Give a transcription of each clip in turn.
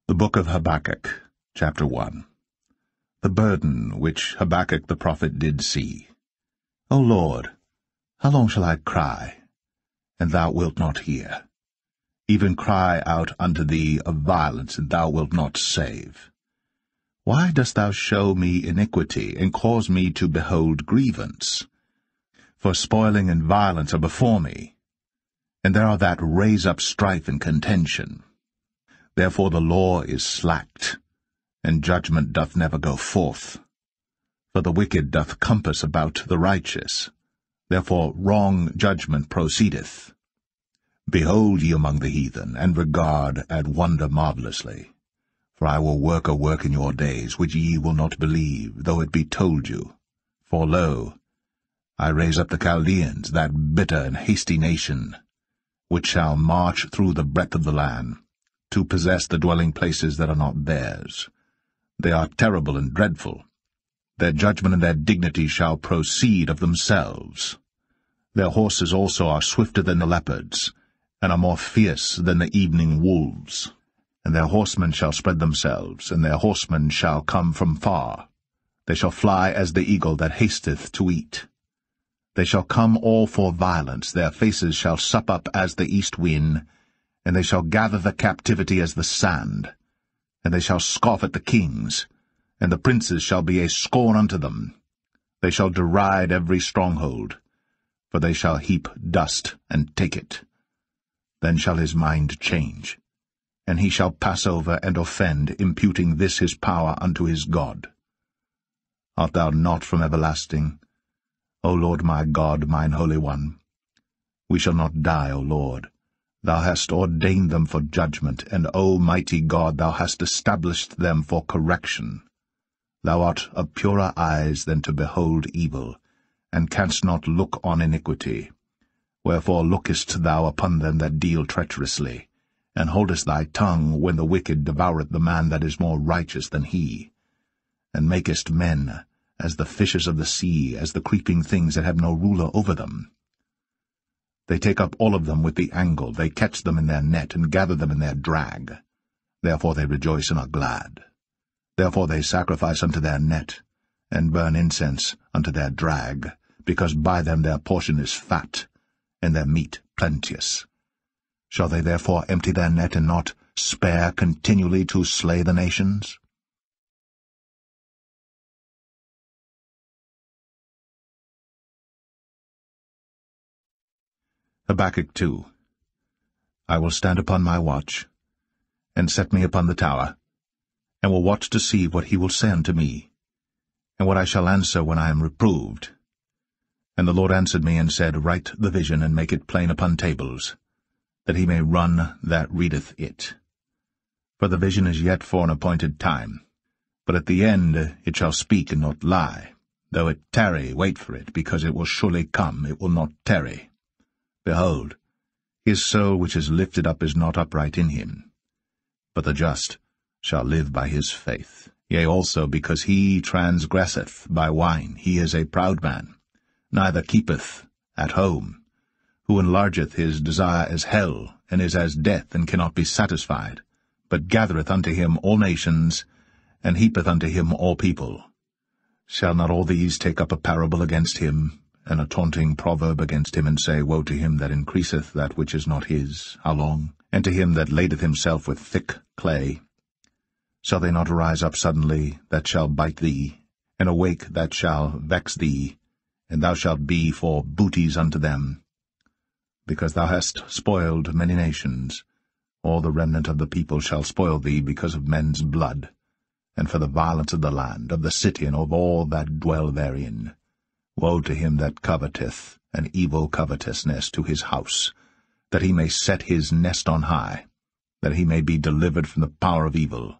The Book of Habakkuk, chapter 1. The burden which Habakkuk the prophet did see. O Lord, how long shall I cry, and thou wilt not hear? Even cry out unto thee of violence, and thou wilt not save. Why dost thou show me iniquity, and cause me to behold grievance? For spoiling and violence are before me, and there are that raise up strife and contention. Therefore the law is slacked, and judgment doth never go forth. For the wicked doth compass about the righteous, therefore wrong judgment proceedeth. Behold ye among the heathen, and regard and wonder marvelously. For I will work a work in your days, which ye will not believe, though it be told you. For lo, I raise up the Chaldeans, that bitter and hasty nation, which shall march through the breadth of the land, to possess the dwelling places that are not theirs. They are terrible and dreadful. Their judgment and their dignity shall proceed of themselves. Their horses also are swifter than the leopards, and are more fierce than the evening wolves. And their horsemen shall spread themselves, and their horsemen shall come from far. They shall fly as the eagle that hasteth to eat. They shall come all for violence, their faces shall sup up as the east wind, and they shall gather the captivity as the sand. And they shall scoff at the kings, and the princes shall be a scorn unto them. They shall deride every stronghold, for they shall heap dust and take it. Then shall his mind change, and he shall pass over and offend, imputing this his power unto his God. Art thou not from everlasting, O Lord my God, mine Holy One? We shall not die, O Lord. Thou hast ordained them for judgment, and, O mighty God, thou hast established them for correction. Thou art of purer eyes than to behold evil, and canst not look on iniquity. Wherefore lookest thou upon them that deal treacherously, and holdest thy tongue when the wicked devoureth the man that is more righteous than he, and makest men as the fishes of the sea, as the creeping things that have no ruler over them. They take up all of them with the angle, they catch them in their net, and gather them in their drag. Therefore they rejoice and are glad. Therefore they sacrifice unto their net, and burn incense unto their drag, because by them their portion is fat, and their meat plenteous. Shall they therefore empty their net, and not spare continually to slay the nations? Habakkuk 2. I will stand upon my watch, and set me upon the tower, and will watch to see what he will say unto me, and what I shall answer when I am reproved. And the Lord answered me, and said, Write the vision, and make it plain upon tables, that he may run that readeth it. For the vision is yet for an appointed time, but at the end it shall speak and not lie. Though it tarry, wait for it, because it will surely come, it will not tarry. Behold, his soul which is lifted up is not upright in him. But the just shall live by his faith. Yea, also because he transgresseth by wine, he is a proud man, neither keepeth at home, who enlargeth his desire as hell, and is as death, and cannot be satisfied, but gathereth unto him all nations, and heapeth unto him all people. Shall not all these take up a parable against him, and a taunting proverb against him, and say, Woe to him that increaseth that which is not his, how long? And to him that ladeth himself with thick clay. Shall they not arise up suddenly that shall bite thee, and awake that shall vex thee, and thou shalt be for booties unto them? Because thou hast spoiled many nations, all the remnant of the people shall spoil thee because of men's blood, and for the violence of the land, of the city, and of all that dwell therein. Woe to him that coveteth an evil covetousness to his house, that he may set his nest on high, that he may be delivered from the power of evil.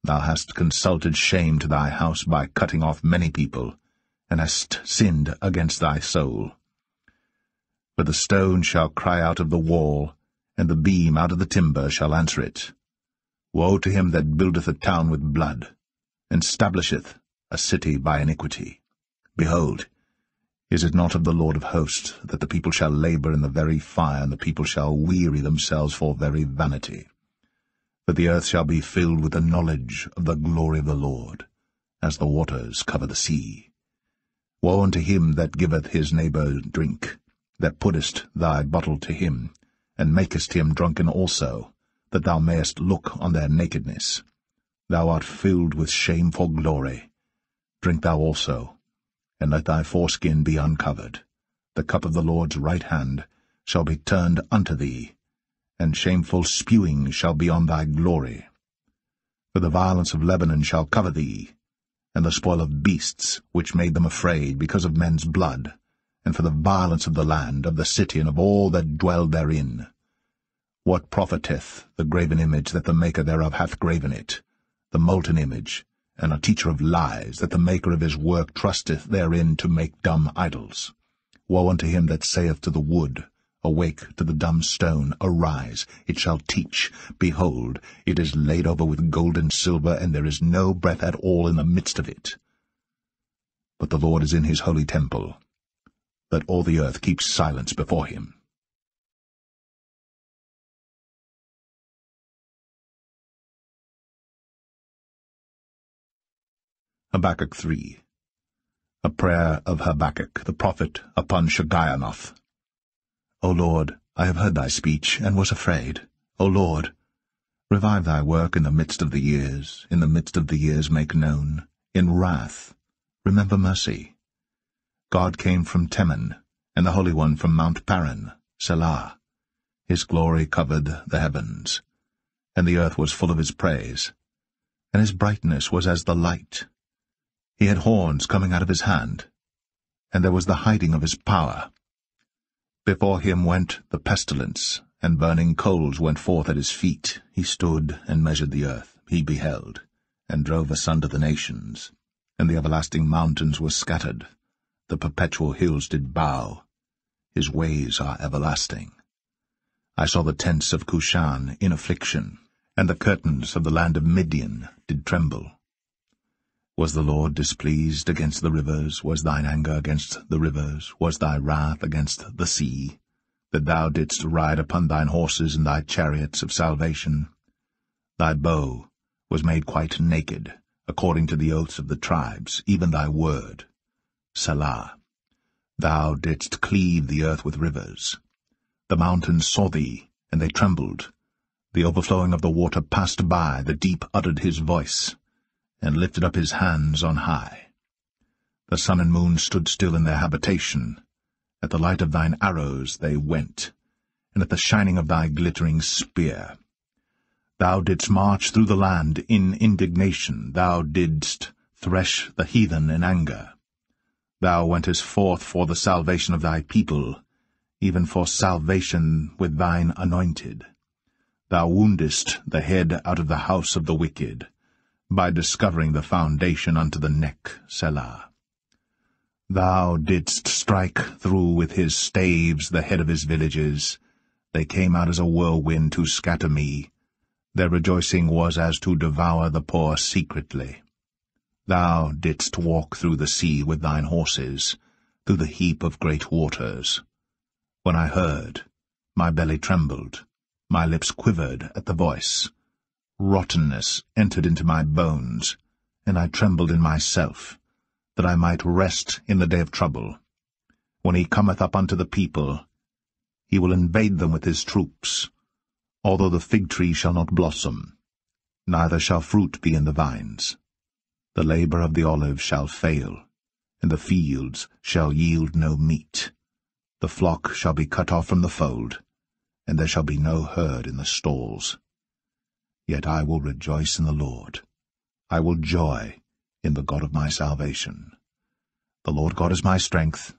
Thou hast consulted shame to thy house by cutting off many people, and hast sinned against thy soul. For the stone shall cry out of the wall, and the beam out of the timber shall answer it. Woe to him that buildeth a town with blood, and stablisheth a city by iniquity. Behold, is it not of the Lord of hosts that the people shall labor in the very fire, and the people shall weary themselves for very vanity? For the earth shall be filled with the knowledge of the glory of the Lord, as the waters cover the sea. Woe unto him that giveth his neighbour drink, that puttest thy bottle to him, and makest him drunken also, that thou mayest look on their nakedness. Thou art filled with shame for glory. Drink thou also, and let thy foreskin be uncovered. The cup of the Lord's right hand shall be turned unto thee, and shameful spewing shall be on thy glory. For the violence of Lebanon shall cover thee, and the spoil of beasts which made them afraid because of men's blood, and for the violence of the land, of the city, and of all that dwell therein. What profiteth the graven image that the maker thereof hath graven it, the molten image, and a teacher of lies, that the maker of his work trusteth therein to make dumb idols? Woe unto him that saith to the wood, Awake, to the dumb stone, Arise, it shall teach. Behold, it is laid over with gold and silver, and there is no breath at all in the midst of it. But the Lord is in his holy temple. Let all the earth keep silence before him. Habakkuk 3. A prayer of Habakkuk the prophet upon Shigionoth. O Lord, I have heard thy speech, and was afraid. O Lord, revive thy work in the midst of the years, in the midst of the years make known. In wrath, remember mercy. God came from Teman, and the Holy One from Mount Paran, Selah. His glory covered the heavens, and the earth was full of his praise, and his brightness was as the light. He had horns coming out of his hand, and there was the hiding of his power. Before him went the pestilence, and burning coals went forth at his feet. He stood and measured the earth. He beheld, and drove asunder the nations. And the everlasting mountains were scattered. The perpetual hills did bow. His ways are everlasting. I saw the tents of Cushan in affliction, and the curtains of the land of Midian did tremble. Was the Lord displeased against the rivers? Was thine anger against the rivers? Was thy wrath against the sea? That thou didst ride upon thine horses and thy chariots of salvation? Thy bow was made quite naked, according to the oaths of the tribes, even thy word. Selah. Thou didst cleave the earth with rivers. The mountains saw thee, and they trembled. The overflowing of the water passed by, the deep uttered his voice, and lifted up his hands on high. The sun and moon stood still in their habitation. At the light of thine arrows they went, and at the shining of thy glittering spear. Thou didst march through the land in indignation. Thou didst thresh the heathen in anger. Thou wentest forth for the salvation of thy people, even for salvation with thine anointed. Thou woundest the head out of the house of the wicked, by discovering the foundation unto the neck, Selah. Thou didst strike through with his staves the head of his villages. They came out as a whirlwind to scatter me. Their rejoicing was as to devour the poor secretly. Thou didst walk through the sea with thine horses, through the heap of great waters. When I heard, my belly trembled, my lips quivered at the voice. Rottenness entered into my bones, and I trembled in myself, that I might rest in the day of trouble. When he cometh up unto the people, he will invade them with his troops. Although the fig tree shall not blossom, neither shall fruit be in the vines. The labor of the olive shall fail, and the fields shall yield no meat. The flock shall be cut off from the fold, and there shall be no herd in the stalls. Yet I will rejoice in the Lord. I will joy in the God of my salvation. The Lord God is my strength,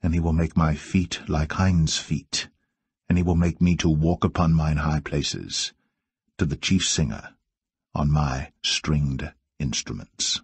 and he will make my feet like hinds' feet, and he will make me to walk upon mine high places, to the chief singer on my stringed instruments.